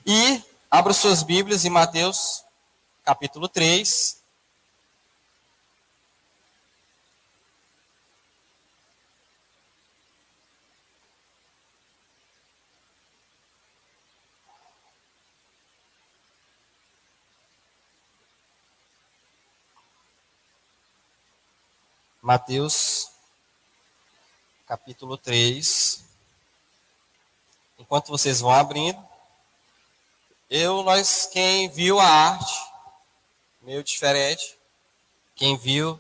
E abra suas Bíblias em Mateus, capítulo 3. Mateus, capítulo 3. Enquanto vocês vão abrindo, quem viu a arte, meio diferente, quem viu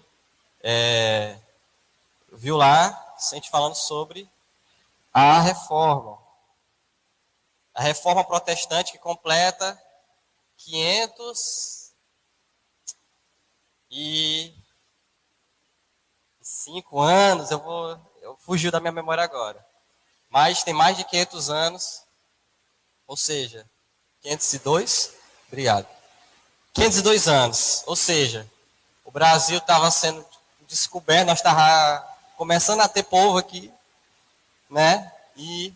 lá, sente falando sobre a reforma. A reforma protestante que completa 505 anos, eu fugiu da minha memória agora. Mas tem mais de 500 anos, ou seja, 502, obrigado. 502 anos, ou seja, o Brasil estava sendo descoberto, nós estávamos começando a ter povo aqui, né? E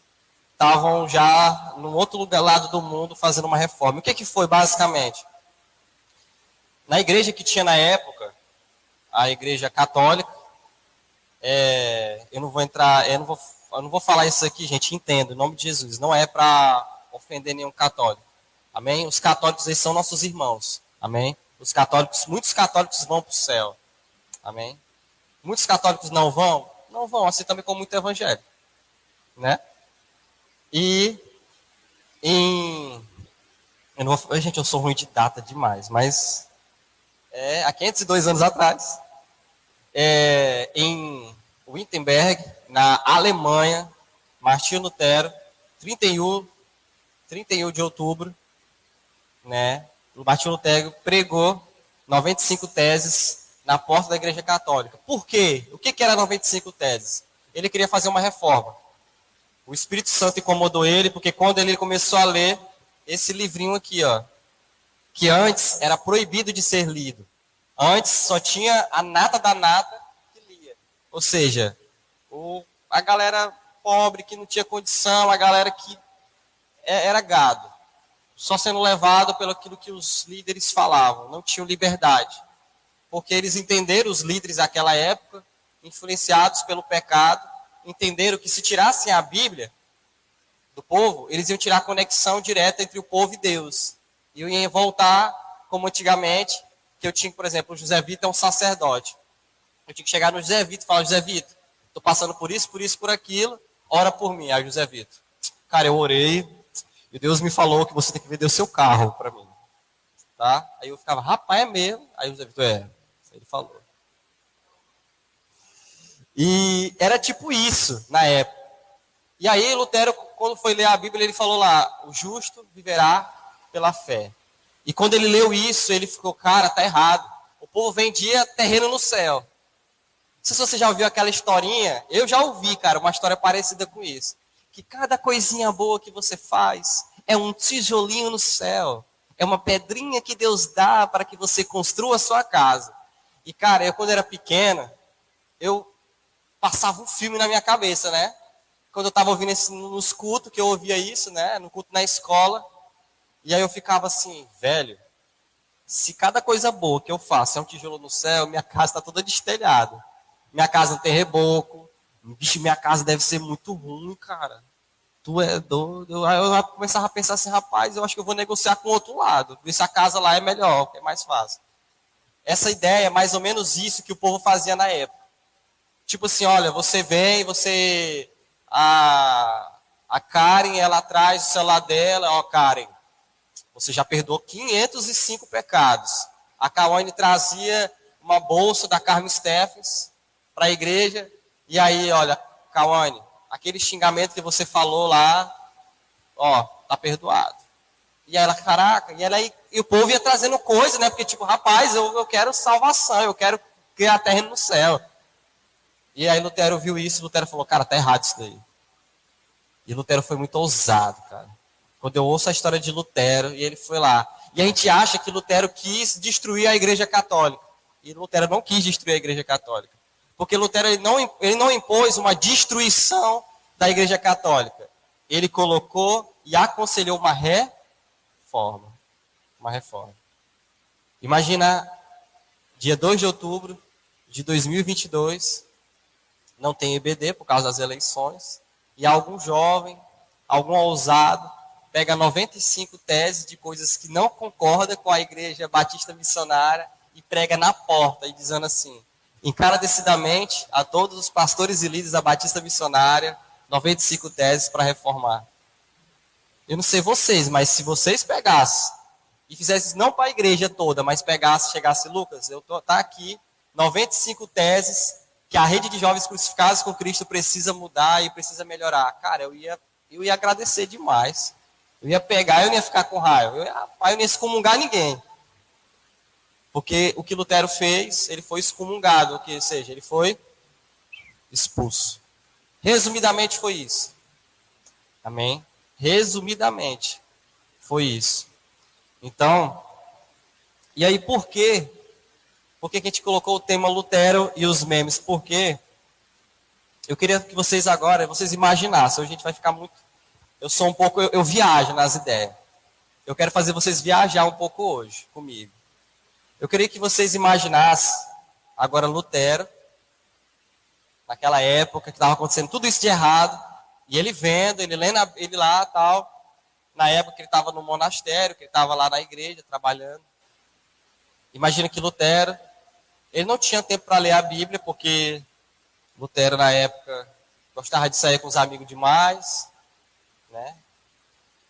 estavam já no outro lado do mundo fazendo uma reforma. O que foi basicamente? Na igreja que tinha na época, a igreja católica, eu não vou falar isso aqui, gente, entendo, em nome de Jesus, não é para ofender nenhum católico, amém? Os católicos, eles são nossos irmãos, amém? Muitos católicos vão para o céu, amém? Muitos católicos não vão, assim também como muito evangélico, né? E gente, eu sou ruim de data demais, mas há 502 anos atrás, em Wittenberg, na Alemanha, Martinho Lutero, 31 de outubro, né? O Martinho Lutero pregou 95 teses na porta da Igreja Católica. Por quê? O que era 95 teses? Ele queria fazer uma reforma. O Espírito Santo incomodou ele, porque quando ele começou a ler esse livrinho aqui, ó, que antes era proibido de ser lido. Antes só tinha a nata da nata que lia. Ou seja, a galera pobre que não tinha condição, a galera que era gado, só sendo levado pelo aquilo que os líderes falavam, não tinham liberdade. Porque eles entenderam, os líderes daquela época, influenciados pelo pecado, entenderam que se tirassem a Bíblia do povo, eles iam tirar a conexão direta entre o povo e Deus. E iam voltar como antigamente, que eu tinha, por exemplo, o José Vitor é um sacerdote. Eu tinha que chegar no José Vitor e falar: José Vitor, estou passando por isso, por aquilo, ora por mim. Aí José Vitor, cara, eu orei, e Deus me falou que você tem que vender o seu carro para mim. Tá? Aí eu ficava, rapaz, é mesmo? Aí o José Vitor, ele falou. E era tipo isso na época. E aí Lutero, quando foi ler a Bíblia, ele falou lá: o justo viverá pela fé. E quando ele leu isso, ele ficou, cara, tá errado. O povo vendia terreno no céu. Não sei se você já ouviu aquela historinha. Eu já ouvi, cara, uma história parecida com isso. Que cada coisinha boa que você faz é um tijolinho no céu. É uma pedrinha que Deus dá para que você construa a sua casa. E, cara, eu quando era pequena, eu passava um filme na minha cabeça, né? Quando eu estava ouvindo nos cultos, que eu ouvia isso, né? No culto na escola. E aí eu ficava assim, velho, se cada coisa boa que eu faço é um tijolo no céu, minha casa está toda destelhada. Minha casa não tem reboco. Bicho, minha casa deve ser muito ruim, cara. Tu é doido. Aí eu começava a pensar assim, rapaz, eu acho que eu vou negociar com o outro lado. Ver se a casa lá é melhor, que é mais fácil. Essa ideia é mais ou menos isso que o povo fazia na época. Tipo assim, olha, você vem, a Karen, ela traz o celular dela, ó, Karen, você já perdoou 505 pecados. A Kawane trazia uma bolsa da Carmen Stephens para a igreja, e aí, olha, Kawane, aquele xingamento que você falou lá, ó, tá perdoado. E ela, caraca, e o povo ia trazendo coisa, né? Porque tipo, rapaz, eu quero salvação, eu quero criar terreno no céu. E aí Lutero viu isso, Lutero falou, cara, tá errado isso daí. E Lutero foi muito ousado, cara. Quando eu ouço a história de Lutero, e ele foi lá. E a gente acha que Lutero quis destruir a igreja católica. E Lutero não quis destruir a igreja católica. Porque Lutero ele não impôs uma destruição da igreja católica. Ele colocou e aconselhou uma reforma. Uma reforma. Imagina, dia 2 de outubro de 2022, não tem EBD por causa das eleições, e algum jovem, algum ousado, pega 95 teses de coisas que não concorda com a Igreja Batista Missionária e prega na porta, e dizendo assim: encarecidamente a todos os pastores e líderes da Batista Missionária, 95 teses para reformar. Eu não sei vocês, mas se vocês pegassem e fizessem não para a igreja toda, mas pegasse, chegasse, Lucas, tá aqui 95 teses que a rede de jovens crucificados com Cristo precisa mudar e precisa melhorar. Cara, eu ia agradecer demais. Eu ia pegar, eu não ia ficar com raiva. Eu não ia excomungar ninguém. Porque o que Lutero fez, ele foi excomungado, ou seja, ele foi expulso. Resumidamente foi isso. Amém? Resumidamente foi isso. Então, e aí por quê? Por que a gente colocou o tema Lutero e os memes? Porque eu queria que vocês agora, vocês imaginassem, hoje a gente vai ficar muito... eu viajo nas ideias. Eu quero fazer vocês viajar um pouco hoje comigo. Eu queria que vocês imaginassem agora Lutero, naquela época que estava acontecendo tudo isso de errado, e ele vendo, ele lendo ele lá tal, na época que ele estava no monastério, que ele estava lá na igreja trabalhando. Imagina que Lutero, ele não tinha tempo para ler a Bíblia, porque Lutero na época gostava de sair com os amigos demais, né?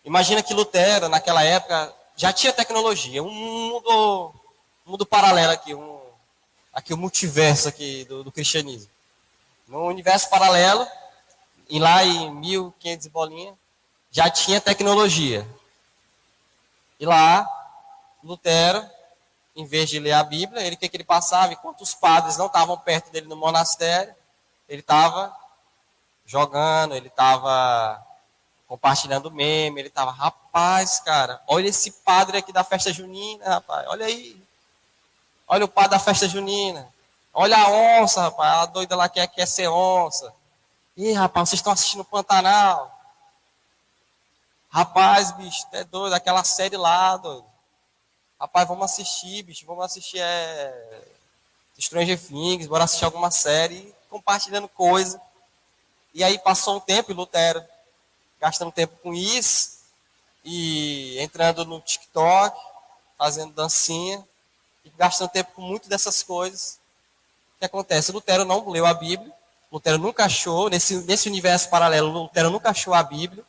Imagina que Lutero naquela época já tinha tecnologia, um mundo paralelo aqui, aqui o multiverso aqui do cristianismo. No universo paralelo, e lá em 1500 e bolinha, já tinha tecnologia. E lá, Lutero, em vez de ler a Bíblia, o que ele passava? Enquanto os padres não estavam perto dele no monastério, ele estava jogando, ele estava compartilhando meme, ele estava, rapaz, cara, olha esse padre aqui da festa junina, rapaz, olha aí. Olha o padre da festa junina. Olha a onça, rapaz, a doida lá que quer ser onça. Ih, rapaz, vocês estão assistindo o Pantanal. Rapaz, bicho, é doido, aquela série lá, doido. Rapaz, vamos assistir, bicho, vamos assistir Stranger Things, bora assistir alguma série, compartilhando coisa. E aí passou um tempo, e Lutero gastando tempo com isso, e entrando no TikTok, fazendo dancinha, e gastando tempo com muito dessas coisas. O que acontece? Lutero não leu a Bíblia, Lutero nunca achou, nesse universo paralelo, Lutero nunca achou a Bíblia,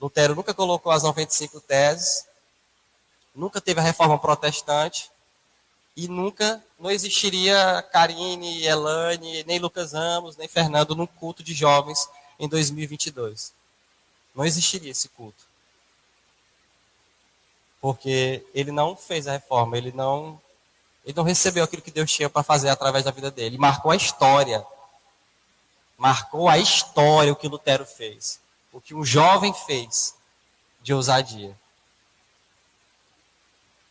Lutero nunca colocou as 95 teses, nunca teve a reforma protestante, e nunca não existiria Karine, Elane, nem Lucas Ramos, nem Fernando num culto de jovens em 2022. Não existiria esse culto. Porque ele não fez a reforma, ele não recebeu aquilo que Deus tinha para fazer através da vida dele. Ele marcou a história. Marcou a história o que Lutero fez. O que um jovem fez de ousadia.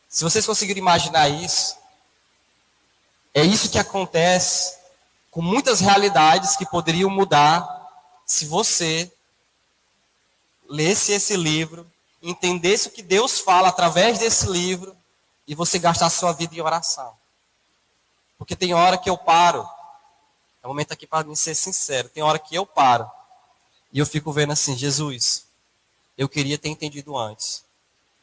Se vocês conseguirem imaginar isso, é isso que acontece com muitas realidades que poderiam mudar se você lesse esse livro, entendesse o que Deus fala através desse livro e você gastasse sua vida em oração. Porque tem hora que eu paro, é um momento aqui para mim ser sincero, tem hora que eu paro e eu fico vendo assim, Jesus, eu queria ter entendido antes.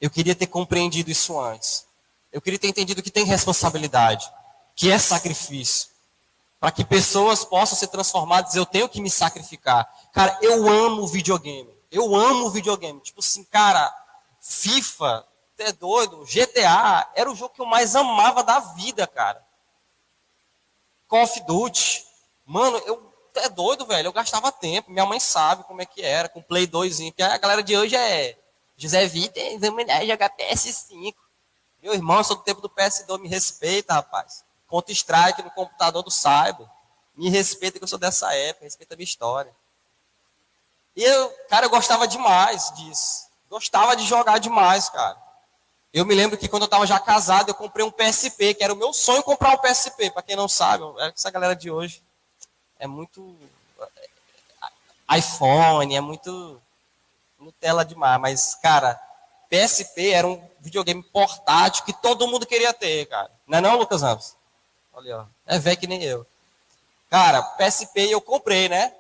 Eu queria ter compreendido isso antes. Eu queria ter entendido que tem responsabilidade, que é sacrifício. Para que pessoas possam ser transformadas, eu tenho que me sacrificar. Cara, eu amo videogame. Eu amo videogame. Tipo assim, cara, FIFA, é doido, GTA, era o jogo que eu mais amava da vida, cara. Call of Duty. Mano, é doido, velho. Eu gastava tempo. Minha mãe sabe como é que era, com Play 2. Porque a galera de hoje é José Vitor, vamos jogar PS5. Meu irmão, eu sou do tempo do PS2, me respeita, rapaz. Counter-Strike no computador do Cyber. Me respeita que eu sou dessa época, respeita a minha história. E eu gostava demais disso. Gostava de jogar demais, cara. Eu me lembro que quando eu estava já casado, eu comprei um PSP, que era o meu sonho comprar um PSP. Para quem não sabe, essa galera de hoje é muito iPhone, é muito Nutella demais. Mas, cara, PSP era um videogame portátil que todo mundo queria ter, cara. Não é não, Lucas Ramos? Olha, ó. É velho que nem eu. Cara, PSP eu comprei, né?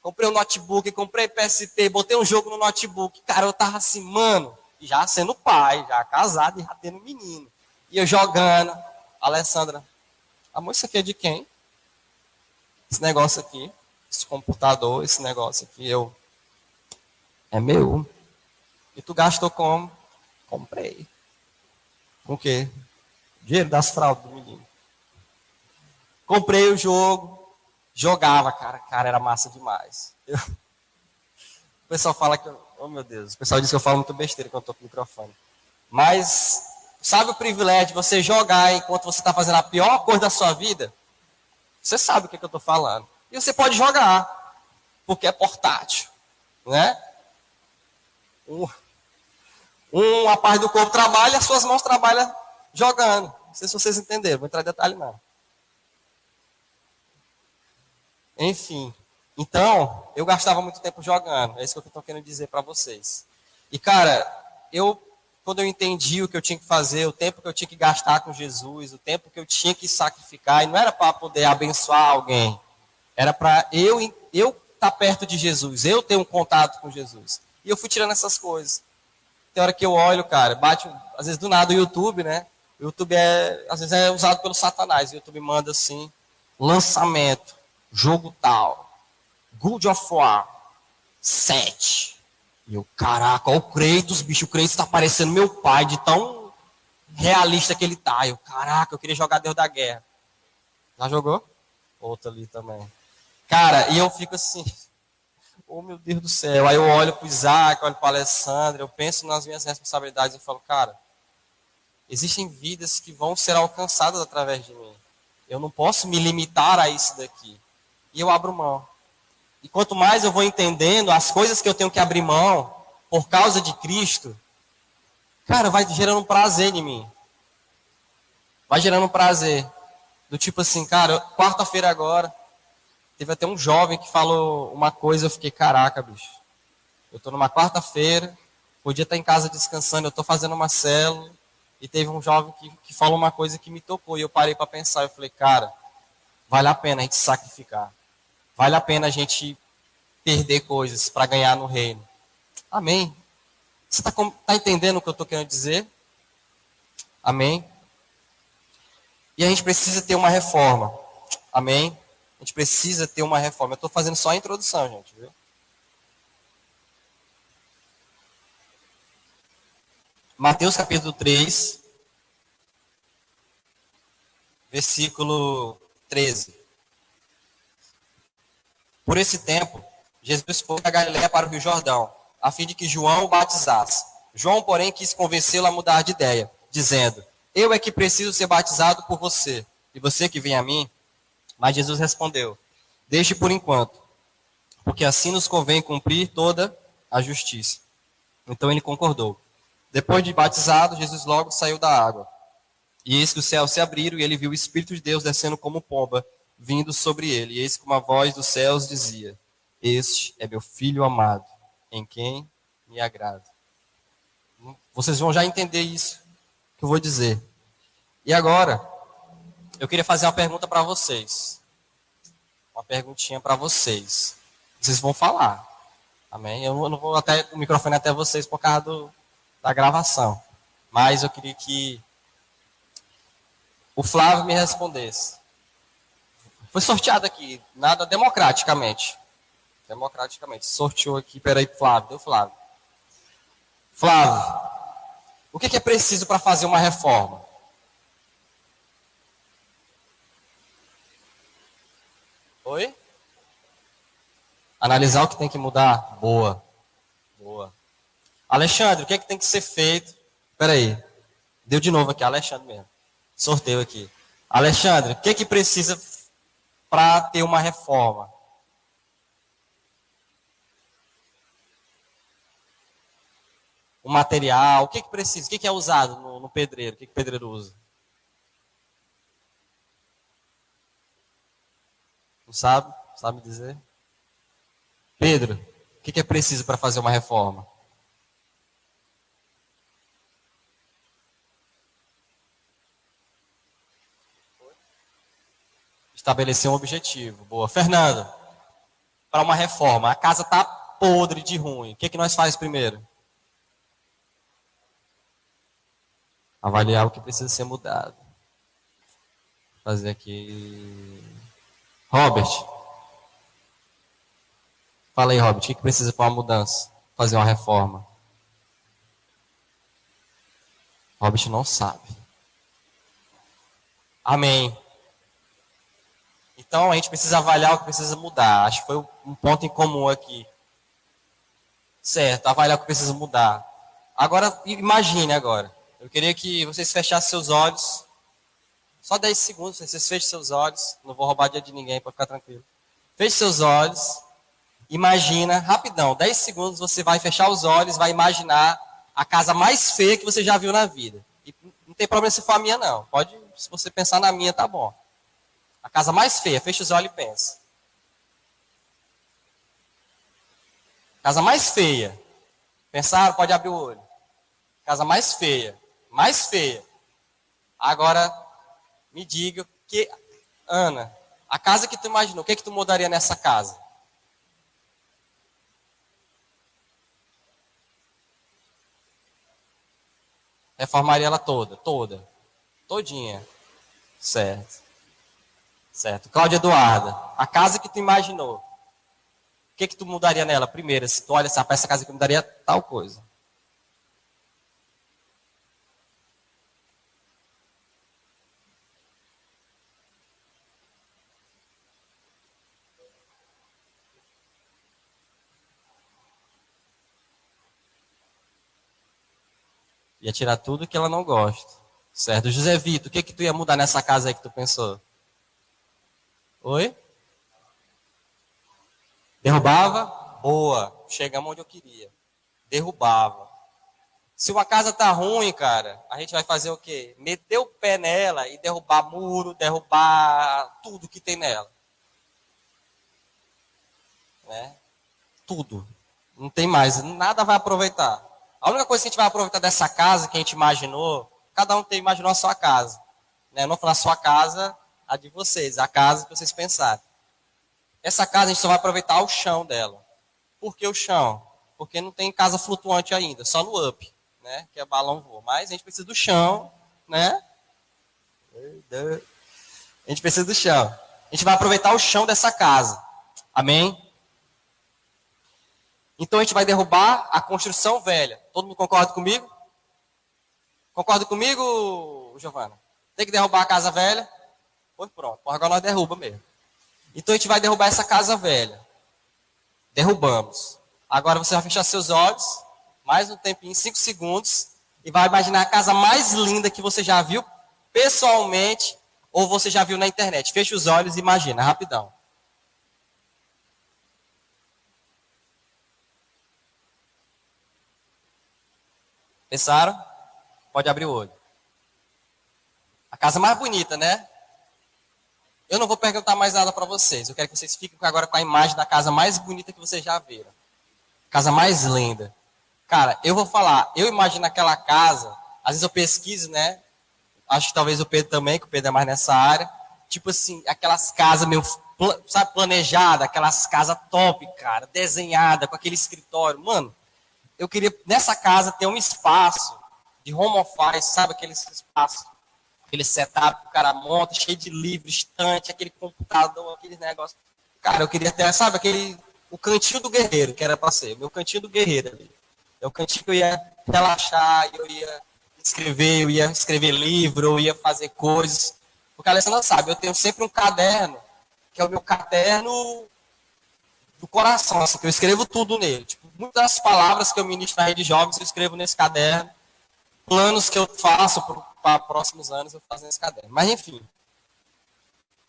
Comprei um notebook, comprei PSP, botei um jogo no notebook. Cara, eu tava assim, mano, já sendo pai, já casado e já tendo menino. E eu jogando. Alessandra, amor, isso aqui é de quem? Esse negócio aqui, esse computador, esse negócio aqui, é meu. E tu gastou como? Comprei. Com o quê? Dinheiro das fraldas do menino. Comprei o jogo, jogava, cara. Cara, era massa demais. O pessoal fala que oh meu Deus, o pessoal diz que eu falo muito besteira quando eu tô com o microfone. Mas, sabe o privilégio de você jogar enquanto você está fazendo a pior coisa da sua vida? Você sabe o que eu estou falando. E você pode jogar, porque é portátil, né? Uma parte do corpo trabalha, as suas mãos trabalham jogando. Não sei se vocês entenderam, vou entrar em detalhe não. Enfim, então, eu gastava muito tempo jogando. É isso que eu estou querendo dizer para vocês. E, cara, quando eu entendi o que eu tinha que fazer, o tempo que eu tinha que gastar com Jesus, o tempo que eu tinha que sacrificar, e não era para poder abençoar alguém, era para eu estar perto de Jesus, eu ter um contato com Jesus. E eu fui tirando essas coisas. Tem hora que eu olho, cara, bate, às vezes do nada o YouTube, né? O YouTube às vezes é usado pelo Satanás. O YouTube manda assim, lançamento, jogo tal, God of War 7. E eu, caraca, olha o Kratos, bicho, o Kratos tá parecendo meu pai, de tão realista que ele tá. Eu, caraca, eu queria jogar Deus da Guerra. Já jogou? Outro ali também. Cara, e eu fico assim, oh meu Deus do céu. Aí eu olho pro Isaac, olho pro Alessandro, eu penso nas minhas responsabilidades e falo, cara, existem vidas que vão ser alcançadas através de mim. Eu não posso me limitar a isso daqui. E eu abro mão. E quanto mais eu vou entendendo as coisas que eu tenho que abrir mão por causa de Cristo, cara, vai gerando um prazer em mim. Vai gerando um prazer. Do tipo assim, cara, quarta-feira agora, teve até um jovem que falou uma coisa, eu fiquei, caraca, bicho. Eu tô numa quarta-feira, podia estar em casa descansando, eu tô fazendo uma célula, e teve um jovem que falou uma coisa que me tocou, e eu parei para pensar, eu falei, cara, vale a pena a gente sacrificar. Vale a pena a gente perder coisas para ganhar no reino. Amém? Você tá entendendo o que eu estou querendo dizer? Amém? E a gente precisa ter uma reforma. Amém? A gente precisa ter uma reforma. Eu estou fazendo só a introdução, gente, viu? Mateus capítulo 3, versículo 13. Por esse tempo, Jesus foi da Galiléia para o Rio Jordão, a fim de que João o batizasse. João, porém, quis convencê-lo a mudar de ideia, dizendo, eu é que preciso ser batizado por você, e você que vem a mim? Mas Jesus respondeu, deixe por enquanto, porque assim nos convém cumprir toda a justiça. Então ele concordou. Depois de batizado, Jesus logo saiu da água. E eis que os céus se abriram, e ele viu o Espírito de Deus descendo como pomba, vindo sobre ele. E eis que uma voz dos céus dizia, este é meu filho amado, em quem me agrado. Vocês vão já entender isso que eu vou dizer. E agora, eu queria fazer uma pergunta para vocês. Uma perguntinha para vocês. Vocês vão falar. Amém? Eu não vou até o microfone até vocês por causa da gravação. Mas eu queria que o Flávio me respondesse. Foi sorteado aqui, nada democraticamente. Democraticamente. Sorteou aqui, peraí, Flávio. Deu Flávio. Flávio, o que é preciso para fazer uma reforma? Oi? Analisar o que tem que mudar? Boa. Boa. Alexandre, o que é que tem que ser feito? Peraí. Deu de novo aqui, Alexandre mesmo. Sorteio aqui. Alexandre, o que é que precisa para ter uma reforma? O material, o que é que precisa? O que é usado no pedreiro? O que o pedreiro usa? Não sabe? Sabe dizer? Pedro, o que é preciso para fazer uma reforma? Estabelecer um objetivo. Boa. Fernando, para uma reforma, a casa está podre de ruim. O que nós faz primeiro? Avaliar o que precisa ser mudado. Vou fazer aqui. Robert. Fala aí, Robert. O que precisa para uma mudança? Fazer uma reforma. Robert não sabe. Amém. Então a gente precisa avaliar o que precisa mudar. Acho que foi um ponto em comum aqui. Certo, avaliar o que precisa mudar. Agora, imagine agora. Eu queria que vocês fechassem seus olhos. Só 10 segundos, vocês fechem seus olhos. Não vou roubar dia de ninguém, para ficar tranquilo. Feche seus olhos. Imagina, rapidão, 10 segundos você vai fechar os olhos, vai imaginar a casa mais feia que você já viu na vida. E não tem problema se for a minha, não. Pode, se você pensar na minha, tá bom. A casa mais feia, fecha os olhos e pensa. Casa mais feia. Pensaram? Pode abrir o olho. Casa mais feia. Mais feia. Agora, me diga que, Ana, a casa que tu imaginou, o que tu mudaria nessa casa? Reformaria ela toda, todinha. Certo. Certo. Cláudia Eduarda, a casa que tu imaginou, o que tu mudaria nela? Primeiro, se tu olha para essa casa que eu mudaria tal coisa. Ia tirar tudo que ela não gosta. Certo. José Vitor, o que tu ia mudar nessa casa aí que tu pensou? Oi? Derrubava? Boa. Chegamos onde eu queria. Derrubava. Se uma casa tá ruim, cara, a gente vai fazer o quê? Meter o pé nela e derrubar muro, derrubar tudo que tem nela. Né? Tudo. Não tem mais, nada vai aproveitar. A única coisa que a gente vai aproveitar dessa casa que a gente imaginou, cada um imaginou a sua casa. Né? Eu não vou falar a sua casa, a de vocês, a casa que vocês pensaram. Essa casa a gente só vai aproveitar o chão dela. Por que o chão? Porque não tem casa flutuante ainda, só no up, né? Que é balão voa. Mas a gente precisa do chão, né? A gente precisa do chão. A gente vai aproveitar o chão dessa casa. Amém? Então a gente vai derrubar a construção velha. Todo mundo concorda comigo? Concorda comigo, Giovana? Tem que derrubar a casa velha? Pois pronto, agora nós derruba mesmo. Então a gente vai derrubar essa casa velha. Derrubamos. Agora você vai fechar seus olhos, mais um tempinho, 5 segundos, e vai imaginar a casa mais linda que você já viu pessoalmente, ou você já viu na internet. Fecha os olhos e imagina, rapidão. Pensaram? Pode abrir o olho. A casa mais bonita, né? Eu não vou perguntar mais nada para vocês. Eu quero que vocês fiquem agora com a imagem da casa mais bonita que vocês já viram. Casa mais linda. Cara, eu vou falar. Eu imagino aquela casa. Às vezes eu pesquiso, né? Acho que talvez o Pedro também, que o Pedro é mais nessa área. Tipo assim, aquelas casas meio, sabe, planejadas. Aquelas casas top, cara. Desenhada, com aquele escritório. Mano, eu queria, nessa casa, ter um espaço de home office, sabe? Aquele espaço. Aquele setup que o cara monta, cheio de livros, estante, aquele computador, aquele negócio. Cara, eu queria ter, sabe, o cantinho do guerreiro, que era para ser, o meu cantinho do guerreiro ali. É o cantinho que eu ia relaxar, eu ia escrever livro, eu ia fazer coisas. Porque a Alessandra sabe, eu tenho sempre um caderno, que é o meu caderno do coração, assim, que eu escrevo tudo nele. Tipo, muitas das palavras que eu ministro na rede de jovens, eu escrevo nesse caderno. Planos que eu faço para próximos anos, eu faço nesse caderno. Mas, enfim.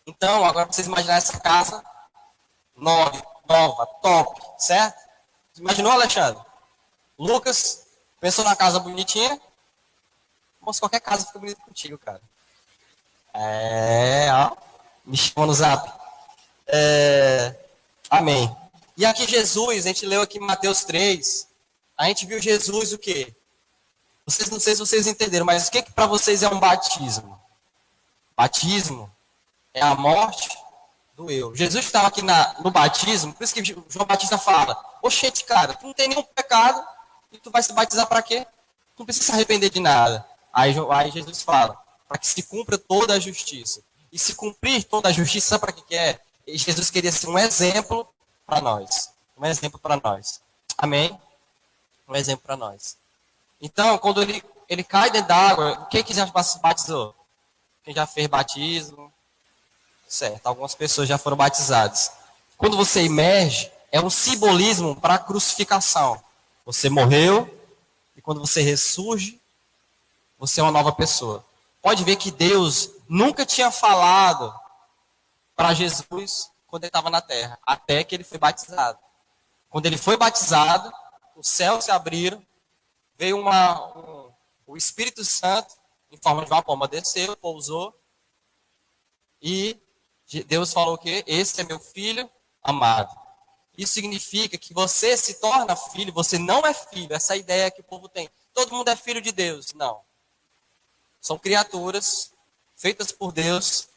Então, agora vocês imaginarem essa casa nova, top, certo? Imaginou, Alexandre? Lucas, pensou na casa bonitinha? Moço, qualquer casa fica bonita contigo, cara. Ó. Me chama no zap. Amém. E aqui Jesus, a gente leu aqui em Mateus 3, a gente viu Jesus o quê? Não sei se vocês entenderam, mas o que para vocês é um batismo? Batismo é a morte do eu. Jesus estava aqui no batismo, por isso que João Batista fala, oxente, cara, tu não tem nenhum pecado e tu vai se batizar para quê? Tu não precisa se arrepender de nada. Aí Jesus fala, para que se cumpra toda a justiça. E se cumprir toda a justiça, sabe para que é? E Jesus queria ser um exemplo para nós. Um exemplo para nós. Amém? Um exemplo para nós. Então, quando ele cai dentro da água, quem que já se batizou? Quem já fez batismo? Certo, algumas pessoas já foram batizadas. Quando você emerge, é um simbolismo para a crucificação. Você morreu, e quando você ressurge, você é uma nova pessoa. Pode ver que Deus nunca tinha falado para Jesus quando ele estava na terra, até que ele foi batizado. Quando ele foi batizado, os céus se abriram, veio o Espírito Santo, em forma de uma pomba, desceu, pousou, e Deus falou que esse é meu filho amado. Isso significa que você se torna filho, você não é filho, essa ideia que o povo tem. Todo mundo é filho de Deus. Não. São criaturas feitas por Deus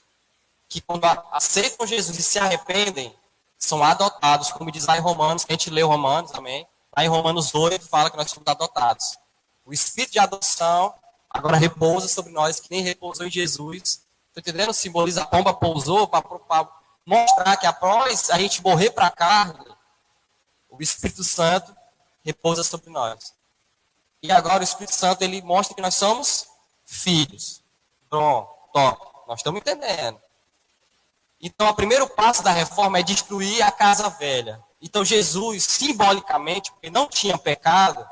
que quando aceitam Jesus e se arrependem, são adotados, como diz lá em Romanos, que a gente leu Romanos, amém? Lá em Romanos 8 fala que nós somos adotados. O espírito de adoção agora repousa sobre nós, que nem repousou em Jesus. Estou entendendo? Simboliza a pomba pousou para mostrar que após a gente morrer para a carne, o Espírito Santo repousa sobre nós. E agora o Espírito Santo ele mostra que nós somos filhos. Pronto, top. Nós estamos entendendo. Então, o primeiro passo da reforma é destruir a casa velha. Então, Jesus, simbolicamente, porque não tinha pecado,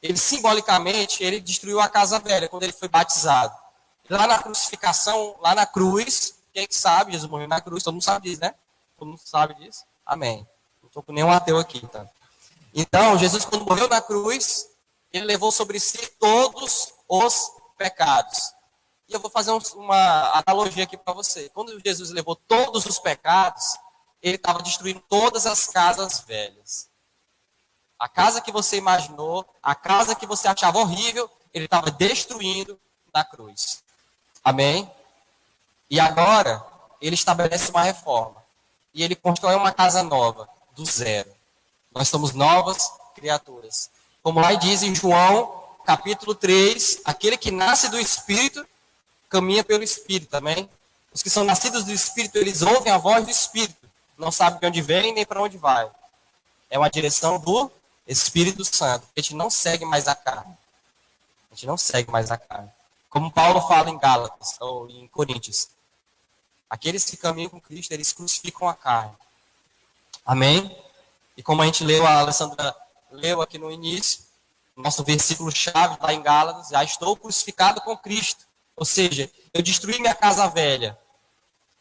ele destruiu a casa velha quando ele foi batizado. Lá na crucificação, lá na cruz, quem é que sabe? Jesus morreu na cruz, todo mundo sabe disso, né? Todo mundo sabe disso? Amém. Não estou com nenhum ateu aqui, então. Então, Jesus, quando morreu na cruz, ele levou sobre si todos os pecados. E eu vou fazer uma analogia aqui para você. Quando Jesus levou todos os pecados, ele estava destruindo todas as casas velhas. A casa que você imaginou, a casa que você achava horrível, ele estava destruindo na cruz. Amém? E agora, ele estabelece uma reforma. E ele constrói uma casa nova, do zero. Nós somos novas criaturas. Como lá diz em João, capítulo 3, aquele que nasce do Espírito, caminha pelo Espírito, amém? Os que são nascidos do Espírito, eles ouvem a voz do Espírito. Não sabem de onde vem nem para onde vai. É uma direção do Espírito Santo. A gente não segue mais a carne. A gente não segue mais a carne. Como Paulo fala em Gálatas, ou em Coríntios. Aqueles que caminham com Cristo, eles crucificam a carne. Amém? E como a gente leu, a Alessandra leu aqui no início, nosso versículo-chave lá em Gálatas, já estou crucificado com Cristo. Ou seja, eu destruí minha casa velha.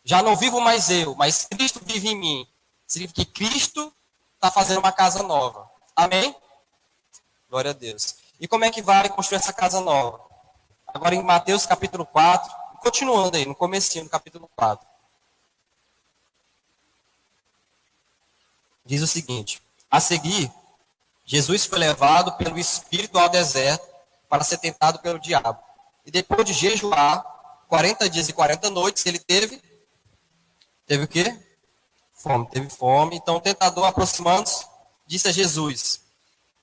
Já não vivo mais eu, mas Cristo vive em mim. Significa que Cristo está fazendo uma casa nova. Amém? Glória a Deus. E como é que vai construir essa casa nova? Agora em Mateus capítulo 4, continuando aí, no comecinho do capítulo 4. Diz o seguinte: a seguir, Jesus foi levado pelo Espírito ao deserto para ser tentado pelo diabo. E depois de jejuar 40 dias e 40 noites, ele teve o quê? Fome, teve fome. Então o tentador, aproximando-se, disse a Jesus: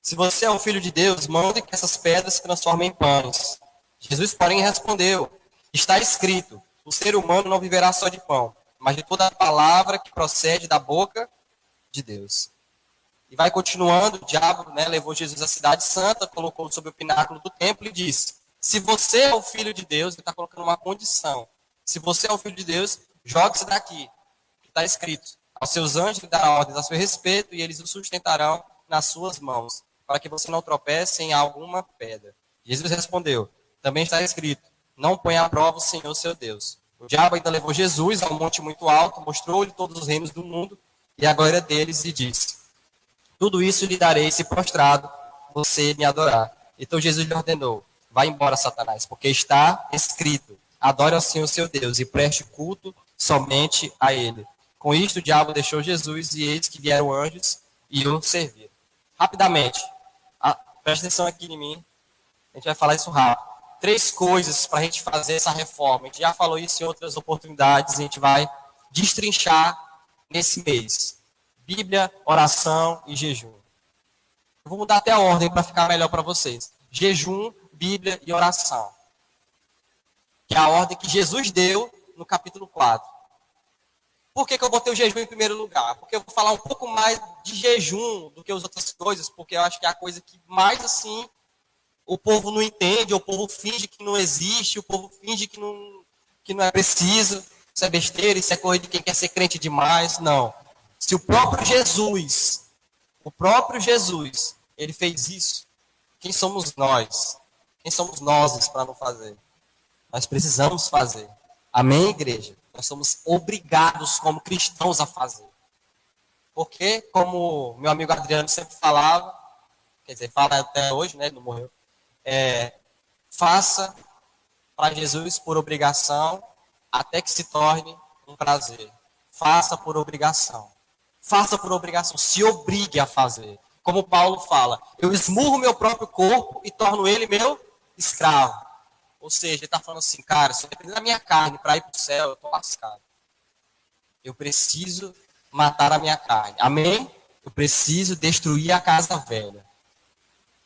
se você é o Filho de Deus, mande que essas pedras se transformem em pães. Jesus, porém, respondeu: está escrito, o ser humano não viverá só de pão, mas de toda a palavra que procede da boca de Deus. E vai continuando, o diabo levou Jesus à cidade santa, colocou sobre o pináculo do templo e disse: se você é o Filho de Deus, ele está colocando uma condição. Se você é o Filho de Deus, jogue-se daqui. Está escrito: aos seus anjos lhe dará ordens a seu respeito e eles o sustentarão nas suas mãos, para que você não tropece em alguma pedra. Jesus respondeu: também está escrito: não ponha à prova o Senhor seu Deus. O diabo ainda levou Jesus a um monte muito alto, mostrou-lhe todos os reinos do mundo e a glória deles e disse: tudo isso lhe darei se prostrado você me adorar. Então Jesus lhe ordenou: vai embora, Satanás, porque está escrito: adore ao Senhor seu Deus e preste culto somente a ele. Com isto o diabo deixou Jesus e eis que vieram anjos e o serviram. Rapidamente, preste atenção aqui em mim, a gente vai falar isso rápido. 3 coisas para a gente fazer essa reforma. A gente já falou isso em outras oportunidades, a gente vai destrinchar nesse mês? Bíblia, oração e jejum. Eu vou mudar até a ordem para ficar melhor para vocês. Jejum, Bíblia e oração. Que é a ordem que Jesus deu no capítulo 4. Por que eu botei o jejum em primeiro lugar? Porque eu vou falar um pouco mais de jejum do que as outras coisas, porque eu acho que é a coisa que mais, assim, o povo não entende, o povo finge que não existe, o povo finge que não é preciso, isso é besteira, isso é coisa de quem quer ser crente demais. Não. Se o próprio Jesus, ele fez isso, quem somos nós? Quem somos nós para não fazer? Nós precisamos fazer. Amém, igreja? Nós somos obrigados como cristãos a fazer. Porque, como meu amigo Adriano sempre falava, quer dizer, fala até hoje, né, ele não morreu, faça para Jesus por obrigação, até que se torne um prazer. Faça por obrigação. Faça por obrigação. Se obrigue a fazer. Como Paulo fala, eu esmurro meu próprio corpo e torno ele meu escravo. Ou seja, ele está falando assim, cara, se eu depender da minha carne para ir para o céu, eu estou lascado. Eu preciso matar a minha carne. Amém? Eu preciso destruir a casa velha.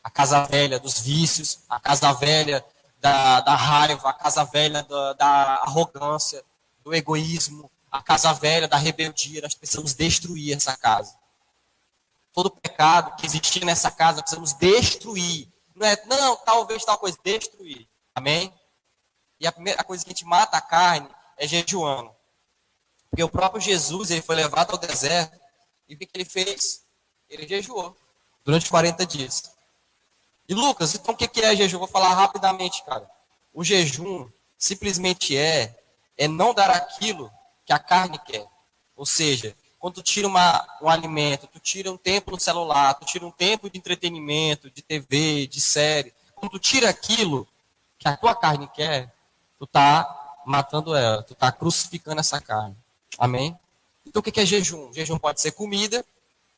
A casa velha dos vícios, a casa velha da raiva, a casa velha da arrogância, do egoísmo, a casa velha da rebeldia. Nós precisamos destruir essa casa. Todo pecado que existia nessa casa, nós precisamos destruir. Não, talvez tal coisa, destruir. Amém? E a primeira coisa que a gente mata a carne é jejuando. Porque o próprio Jesus, ele foi levado ao deserto, e o que ele fez? Ele jejuou durante 40 dias. E Lucas, então o que é jejum? Vou falar rapidamente, cara. O jejum simplesmente é não dar aquilo que a carne quer. Ou seja, quando tu tira um alimento, tu tira um tempo no celular, tu tira um tempo de entretenimento, de TV, de série. Quando tu tira aquilo que a tua carne quer, tu tá matando ela, tu tá crucificando essa carne. Amém? Então o que é jejum? Jejum pode ser comida,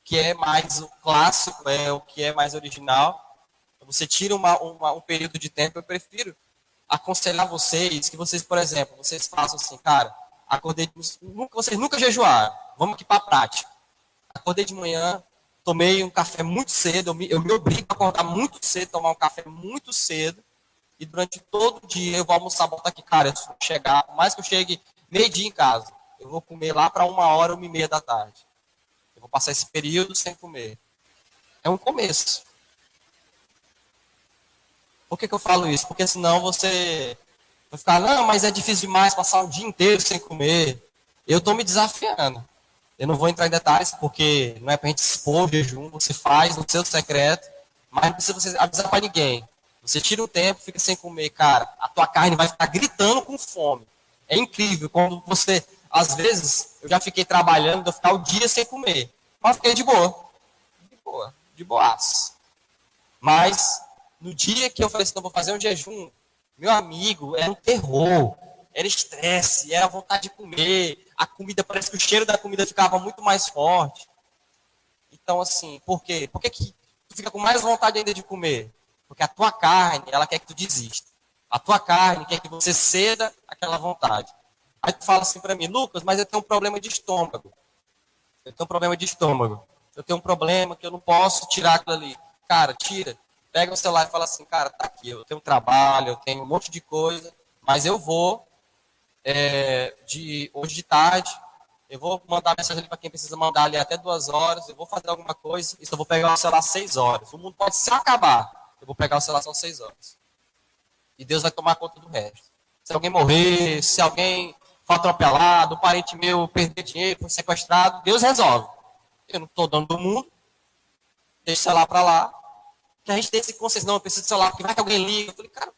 que é mais o clássico, é o que é mais original. Você tira um período de tempo, eu prefiro aconselhar vocês, que vocês, por exemplo, vocês façam assim, cara, acordei, vocês nunca jejuaram, vamos aqui para a prática. Acordei de manhã, tomei um café muito cedo, eu me obrigo a acordar muito cedo, tomar um café muito cedo, e durante todo o dia eu vou almoçar, botar aqui, cara, eu vou chegar, por mais que eu chegue meio-dia em casa, eu vou comer lá para 1h, 1h30 da tarde. Eu vou passar esse período sem comer. É um começo. Por que eu falo isso? Porque senão você vai ficar, não, mas é difícil demais passar o dia inteiro sem comer. Eu estou me desafiando. Eu não vou entrar em detalhes, porque não é para a gente expor o jejum, você faz no seu secreto, mas não precisa você avisar para ninguém. Você tira um tempo, fica sem comer, cara, a tua carne vai ficar gritando com fome. É incrível, quando você, às vezes, eu já fiquei trabalhando, eu ficar o dia sem comer, mas fiquei de boa, de boaço. Mas, no dia que eu falei assim, não, vou fazer um jejum, meu amigo, era um terror, era estresse, era vontade de comer, a comida, parece que o cheiro da comida ficava muito mais forte. Então, assim, por quê? Por que tu fica com mais vontade ainda de comer? Porque a tua carne, ela quer que tu desista. A tua carne quer que você ceda aquela vontade. Aí tu fala assim para mim, Lucas, mas eu tenho um problema de estômago. Eu tenho um problema de estômago. Eu tenho um problema que eu não posso tirar aquilo ali. Cara, tira. Pega o celular e fala assim, cara, tá aqui, eu tenho um trabalho, eu tenho um monte de coisa, mas eu vou, hoje de tarde, eu vou mandar mensagem ali para quem precisa mandar ali até 2 horas, eu vou fazer alguma coisa, isso eu vou pegar o celular às 6 horas. O mundo pode se acabar, eu vou pegar o celular às 6 horas. E Deus vai tomar conta do resto. Se alguém morrer, se alguém for atropelado, um parente meu perder dinheiro, for sequestrado, Deus resolve. Eu não estou dono do mundo, deixa o celular para lá. Que a gente tem esse conceito, não, eu preciso do celular, porque vai que alguém liga. Eu falei, cara,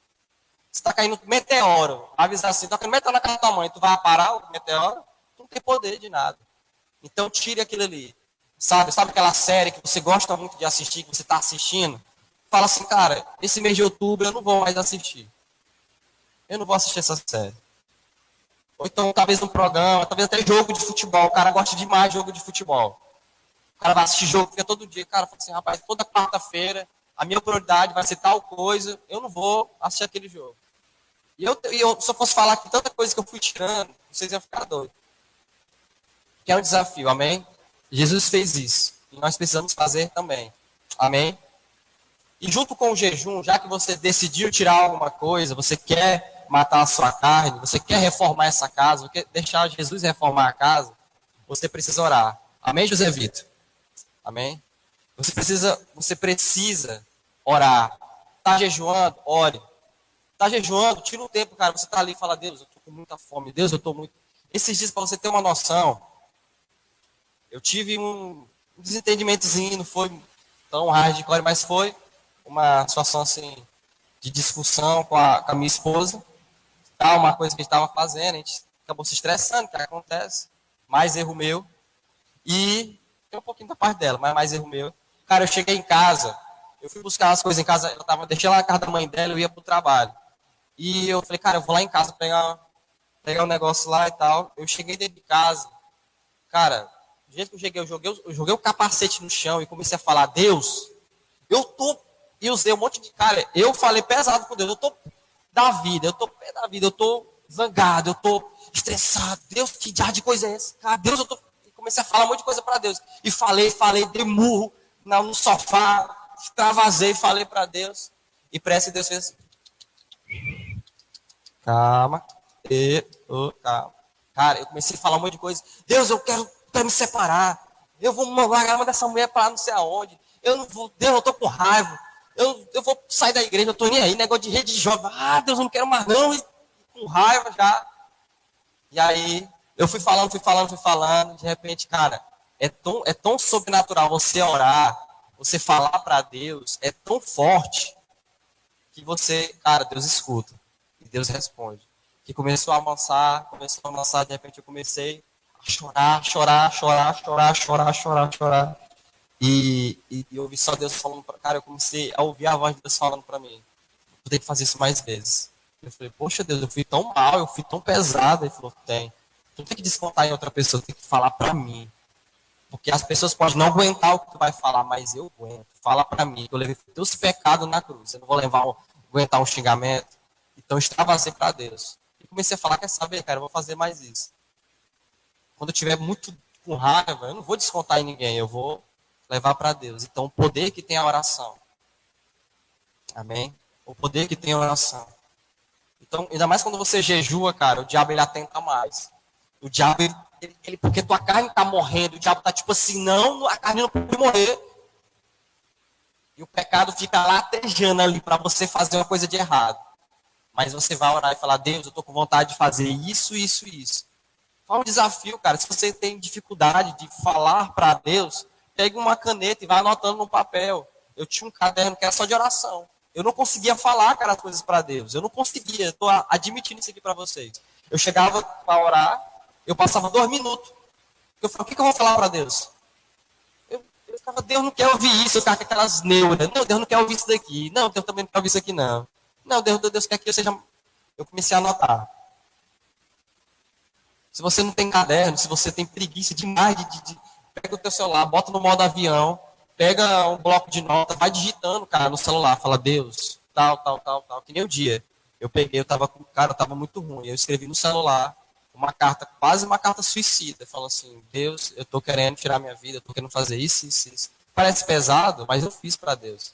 você está caindo meteoro. Avisar assim, está caindo meteoro na casa da tua mãe, tu vai parar o meteoro? Tu não tem poder de nada. Então tire aquilo ali. Sabe aquela série que você gosta muito de assistir, que você está assistindo? Fala assim, cara, esse mês de outubro eu não vou mais assistir. Eu não vou assistir essa série. Ou então, talvez um programa, talvez até jogo de futebol. O cara gosta demais de jogo de futebol. O cara vai assistir jogo, fica todo dia. O cara fala assim, rapaz, toda quarta-feira a minha prioridade vai ser tal coisa, eu não vou assistir aquele jogo. E eu se eu fosse falar que tanta coisa que eu fui tirando, vocês iam ficar doidos. Que é um desafio, amém? Jesus fez isso. E nós precisamos fazer também. Amém? E junto com o jejum, já que você decidiu tirar alguma coisa, você quer matar a sua carne, você quer reformar essa casa, você quer deixar Jesus reformar a casa, você precisa orar. Amém, José Vitor? Amém? Você precisa orar. Está jejuando? Ore. Está jejuando? Tira um tempo, cara. Você está ali e fala, Deus, eu estou com muita fome. Deus, eu estou muito... Esses dias, para você ter uma noção, eu tive um desentendimentozinho, não foi tão hardcore, mas foi uma situação assim de discussão com a minha esposa. Tá, uma coisa que a gente estava fazendo, a gente acabou se estressando, que acontece. Mais erro meu. E tem um pouquinho da parte dela, mas mais erro meu. Cara, eu cheguei em casa, eu fui buscar as coisas em casa, deixei lá na casa da mãe dela, eu ia pro trabalho. E eu falei, cara, eu vou lá em casa pegar um negócio lá e tal. Eu cheguei dentro de casa, cara, do jeito que eu cheguei, eu joguei o capacete no chão e comecei a falar, Deus, e usei um monte de, cara, eu falei pesado com Deus, eu tô pé da vida, eu tô zangado, eu tô estressado, Deus, que diabo de coisa é essa? Cara, Deus, e comecei a falar um monte de coisa para Deus. E falei, dei murro no sofá, extravasei, falei para Deus. E parece que Deus fez assim. Calma. Calma. Cara, eu comecei a falar um monte de coisa. Deus, eu quero me separar. Eu vou largar dessa mulher para não sei aonde. Eu não vou, Deus, eu tô com raiva. Eu vou sair da igreja, eu tô nem aí, negócio de rede de jovem. Ah, Deus, eu não quero mais não. E com raiva já. E aí, eu fui falando. De repente, cara, é tão sobrenatural você orar, você falar para Deus, é tão forte que você, cara, Deus escuta. E Deus responde. Que começou a amansar, de repente eu comecei a chorar. E eu ouvi só Deus falando, cara, eu comecei a ouvir a voz de Deus falando para mim. Vou ter que fazer isso mais vezes. Eu falei, poxa Deus, eu fui tão mal, eu fui tão pesado. Ele falou, tem. Tu não tem que descontar em outra pessoa, tem que falar para mim. Porque as pessoas podem não aguentar o que tu vai falar, mas eu aguento. Fala para mim, que eu levei teus pecados na cruz. Eu não vou aguentar um xingamento. Então, eu extravasei para Deus. E comecei a falar, quer saber, cara, eu vou fazer mais isso. Quando eu estiver muito com raiva, eu não vou descontar em ninguém, eu vou levar para Deus. Então, o poder que tem a oração. Amém? O poder que tem a oração. Então, ainda mais quando você jejua, cara, o diabo ele atenta mais. O diabo, porque tua carne está morrendo, o diabo está tipo assim, não, a carne não pode morrer. E o pecado fica latejando ali para você fazer uma coisa de errado. Mas você vai orar e falar, Deus, eu estou com vontade de fazer isso. Faz um desafio, cara. Se você tem dificuldade de falar para Deus, pegue uma caneta e vai anotando no papel. Eu tinha um caderno que era só de oração. Eu não conseguia falar, cara, as coisas para Deus. Eu não conseguia. Estou admitindo isso aqui para vocês. Eu chegava para orar, eu passava 2 minutos. Eu falava, o que eu vou falar para Deus? Eu ficava, Deus não quer ouvir isso. Eu ficava com aquelas neuras. Não, Deus não quer ouvir isso daqui. Não, Deus também não quer ouvir isso aqui, não. Não, Deus quer que eu seja... Eu comecei a anotar. Se você não tem caderno, se você tem preguiça demais pega o teu celular, bota no modo avião, pega um bloco de nota, vai digitando, cara, no celular, fala, Deus, tal, que nem o dia. Eu tava muito ruim, eu escrevi no celular uma carta, quase uma carta suicida, falando assim, Deus, eu tô querendo tirar minha vida, eu tô querendo fazer isso. Parece pesado, mas eu fiz para Deus.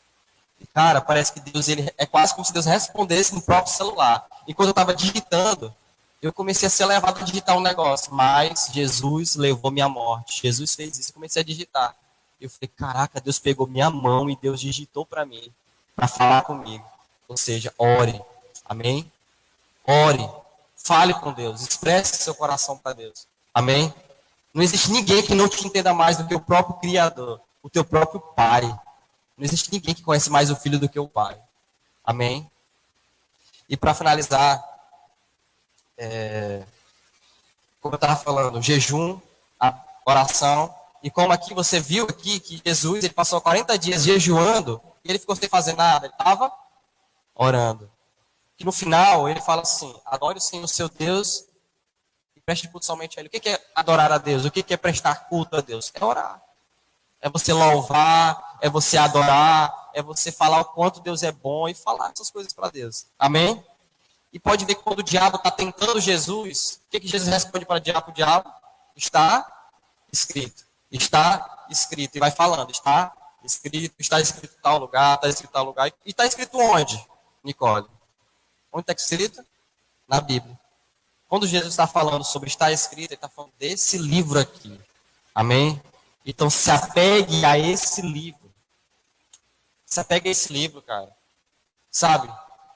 E, cara, parece que Deus, é quase como se Deus respondesse no próprio celular. E quando eu tava digitando, eu comecei a ser levado a digitar um negócio, mas Jesus levou minha morte. Jesus fez isso, eu comecei a digitar. Eu falei, caraca, Deus pegou minha mão e Deus digitou para mim, para falar comigo. Ou seja, ore. Amém? Ore. Fale com Deus. Expresse seu coração para Deus. Amém? Não existe ninguém que não te entenda mais do que o próprio Criador, o teu próprio Pai. Não existe ninguém que conhece mais o Filho do que o Pai. Amém? E para finalizar, como eu estava falando, jejum, a oração, e como aqui você viu aqui que Jesus ele passou 40 dias jejuando e ele ficou sem fazer nada, ele estava orando. Que no final ele fala assim, adore o Senhor seu Deus e preste culto somente a Ele. O que é adorar a Deus? O que é prestar culto a Deus? É orar. É você louvar, é você adorar, é você falar o quanto Deus é bom e falar essas coisas para Deus. Amém? E pode ver que quando o diabo está tentando Jesus, o que Jesus responde para o diabo? O diabo está Escrito. Está escrito. E vai falando. Está escrito em tal lugar, está escrito em tal lugar. E está escrito onde, Nicole? Onde está escrito? Na Bíblia. Quando Jesus está falando sobre está escrito, ele está falando desse livro aqui. Amém? Então se apegue a esse livro. Se apegue a esse livro, cara. Sabe?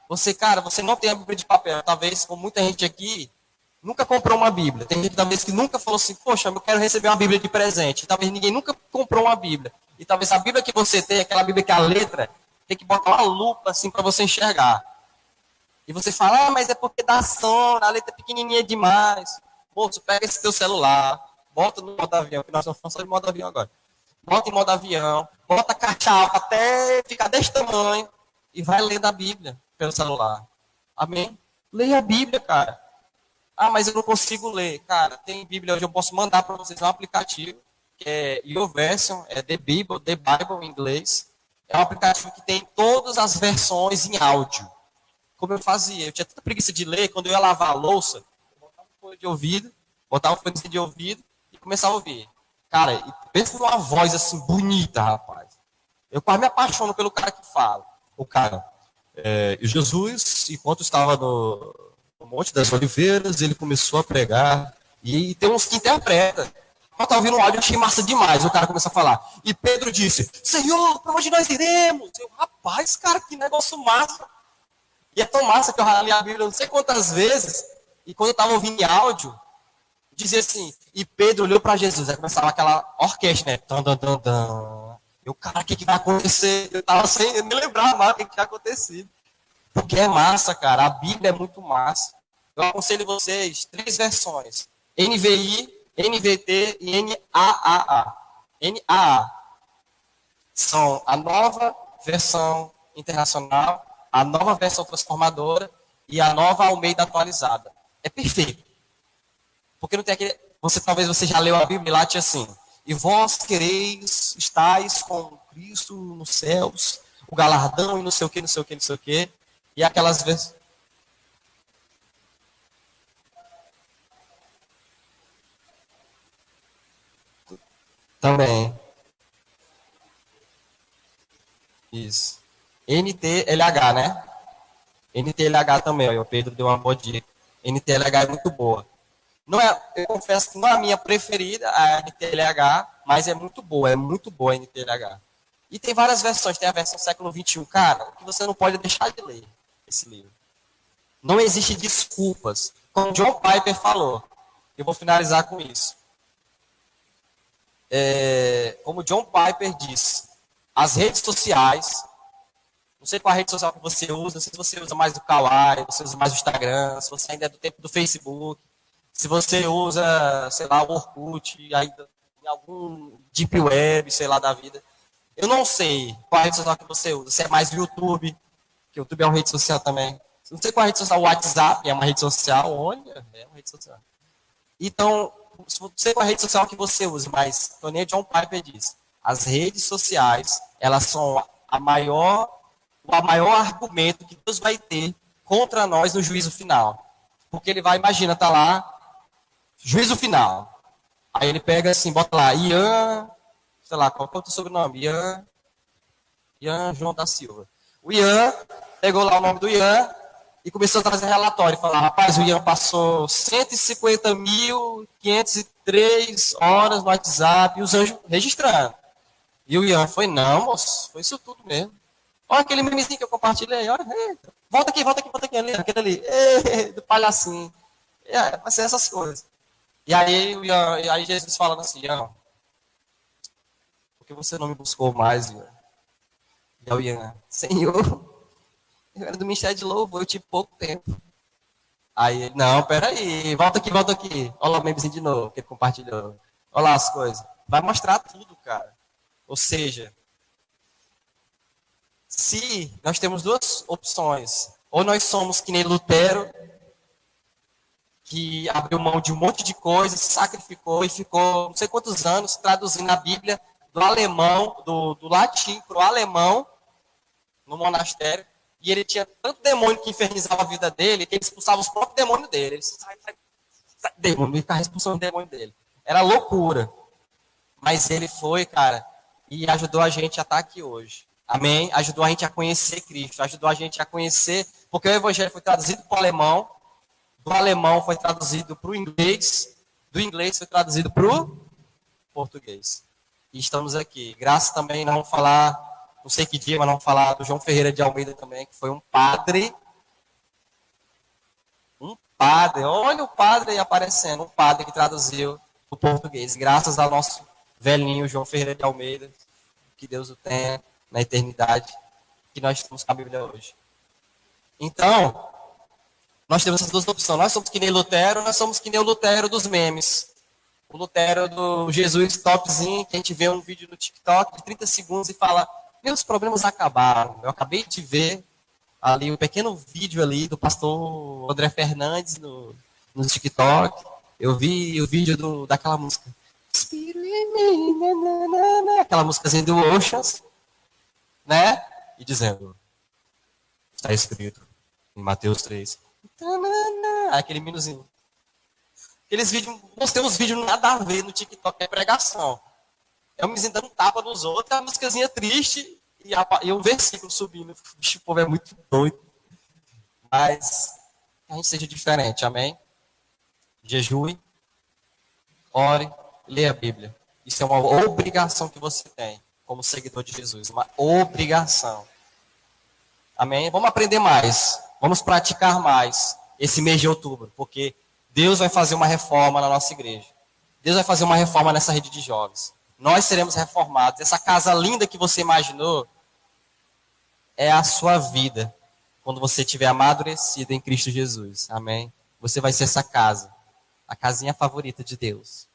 Você não tem a Bíblia de papel. Talvez, como muita gente aqui, nunca comprou uma Bíblia. Tem gente, talvez, que nunca falou assim, poxa, eu quero receber uma Bíblia de presente. Talvez ninguém nunca comprou uma Bíblia. E talvez a Bíblia que você tem, aquela Bíblia que a letra, tem que botar uma lupa, assim, para você enxergar. E você fala, mas é porque dá sono, a letra é pequenininha demais. Moço, pega esse teu celular, bota no modo avião, que nós estamos falando só de modo avião agora. Bota em modo avião, bota a caixa alta até ficar desse tamanho e vai lendo a Bíblia pelo celular. Amém? Leia a Bíblia, cara. Ah, mas eu não consigo ler. Cara, tem Bíblia hoje, eu posso mandar para vocês um aplicativo, que é YouVersion, é The Bible em inglês. É um aplicativo que tem todas as versões em áudio. Como eu fazia, eu tinha tanta preguiça de ler, quando eu ia lavar a louça, eu botava um fone de ouvido e começava a ouvir. Cara, e pensa numa voz assim, bonita, rapaz. Eu quase me apaixono pelo cara que fala. O cara, e Jesus, enquanto estava no Monte das Oliveiras, ele começou a pregar, e tem uns que interpretam. Eu estava ouvindo um áudio, eu achei massa demais, o cara começa a falar. E Pedro disse, Senhor, para onde nós iremos? Eu, rapaz, cara, que negócio massa. E é tão massa que eu ralei a Bíblia não sei quantas vezes, e quando eu estava ouvindo em áudio, dizia assim, e Pedro olhou para Jesus, aí começava aquela orquestra, né? Tan, tan, tan, tan. Eu, cara, o que vai acontecer? Eu estava sem me lembrar mais o que tinha acontecido. Porque é massa, cara, a Bíblia é muito massa. Eu aconselho vocês 3 versões, NVI, NVT e NAAA. NAA são a nova versão internacional, a nova versão transformadora e a nova Almeida atualizada. É perfeito. Porque não tem aquele... Talvez você já leu a Bíblia e lá tinha assim, e vós quereis, estáis com Cristo nos céus, o galardão e não sei o que, não sei o que, não sei o que. E aquelas vezes... Também. Isso. NTLH, né? NTLH também, ó, o Pedro deu uma boa dica. NTLH é muito boa. Não é, eu confesso que não é a minha preferida, a NTLH, mas é muito boa a NTLH. E tem várias versões, tem a versão século XXI. Cara, que você não pode deixar de ler esse livro. Não existe desculpas. Como John Piper falou, eu vou finalizar com isso. Como John Piper disse, as redes sociais, não sei qual a rede social que você usa, não sei se você usa mais o Kawaii, você usa mais o Instagram, se você ainda é do tempo do Facebook, se você usa, sei lá, o Orkut, ainda em algum Deep Web, sei lá, da vida. Eu não sei qual a rede social que você usa, se é mais o YouTube, que o YouTube é uma rede social também. Não sei qual a rede social, o WhatsApp é uma rede social, olha, é uma rede social. Então, não sei qual a rede social que você usa, mas Tony John Piper diz, as redes sociais, elas são o maior argumento que Deus vai ter contra nós no juízo final. Porque ele vai, imagina, tá lá, juízo final. Aí ele pega assim, bota lá, Ian, sei lá, qual é o teu sobrenome? Ian João da Silva. O Ian pegou lá o nome do Ian e começou a trazer relatório. Falar, rapaz, o Ian passou 150.503 horas no WhatsApp e os anjos registrando. E o Ian foi, não, moço, foi isso tudo mesmo. Olha aquele memezinho que eu compartilhei, olha, volta aqui, aquele ali, do palhacinho. Vai ser essas coisas. E aí Jesus falando assim, Ian, por que você não me buscou mais, Ian? E aí o Ian, Senhor, eu era do Ministério de Louvor, eu tive pouco tempo. Aí ele, não, peraí, volta aqui. Olha lá o memezinho de novo, que ele compartilhou. Olha lá as coisas. Vai mostrar tudo, cara. Ou seja, se nós temos 2 opções, ou nós somos que nem Lutero, que abriu mão de um monte de coisas, se sacrificou e ficou não sei quantos anos traduzindo a Bíblia do alemão, do latim para o alemão, no monastério, e ele tinha tanto demônio que infernizava a vida dele, que ele expulsava os próprios demônios dele. Ele sai demônio, ele ficava expulsando o demônio dele. Era loucura. Mas ele foi, cara, e ajudou a gente a estar aqui hoje. Amém? Ajudou a gente a conhecer Cristo, ajudou a gente a conhecer, porque o evangelho foi traduzido para o alemão, do alemão foi traduzido para o inglês, do inglês foi traduzido para o português. E estamos aqui. Graças também, não vamos falar, não sei que dia, mas não vamos falar do João Ferreira de Almeida também, que foi um padre, olha o padre aí aparecendo, um padre que traduziu o português, graças ao nosso velhinho João Ferreira de Almeida, que Deus o tenha na eternidade, que nós estamos com a Bíblia hoje. Então, nós temos essas duas opções. Nós somos que nem Lutero, nós somos que nem o Lutero dos memes. O Lutero do Jesus topzinho, que a gente vê um vídeo no TikTok de 30 segundos e fala, meus problemas acabaram. Eu acabei de ver ali um pequeno vídeo ali do pastor André Fernandes no TikTok. Eu vi o vídeo daquela música. Aquela músicazinha do Oceans, né? E dizendo, está escrito em Mateus 3. Aquele minuzinho. Aqueles vídeos, nós temos vídeos nada a ver no TikTok, é pregação. É um menino dando tapa nos outros, a músicazinha triste e um versículo subindo. O povo é muito doido. Mas que a gente seja diferente, amém? Jejue, ore, leia a Bíblia. Isso é uma obrigação que você tem como seguidor de Jesus. Uma obrigação. Amém? Vamos aprender mais. Vamos praticar mais esse mês de outubro. Porque Deus vai fazer uma reforma na nossa igreja. Deus vai fazer uma reforma nessa rede de jovens. Nós seremos reformados. Essa casa linda que você imaginou é a sua vida. Quando você estiver amadurecido em Cristo Jesus. Amém? Você vai ser essa casa. A casinha favorita de Deus.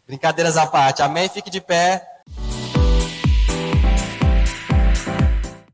Brincadeiras à parte. Amém? Fique de pé.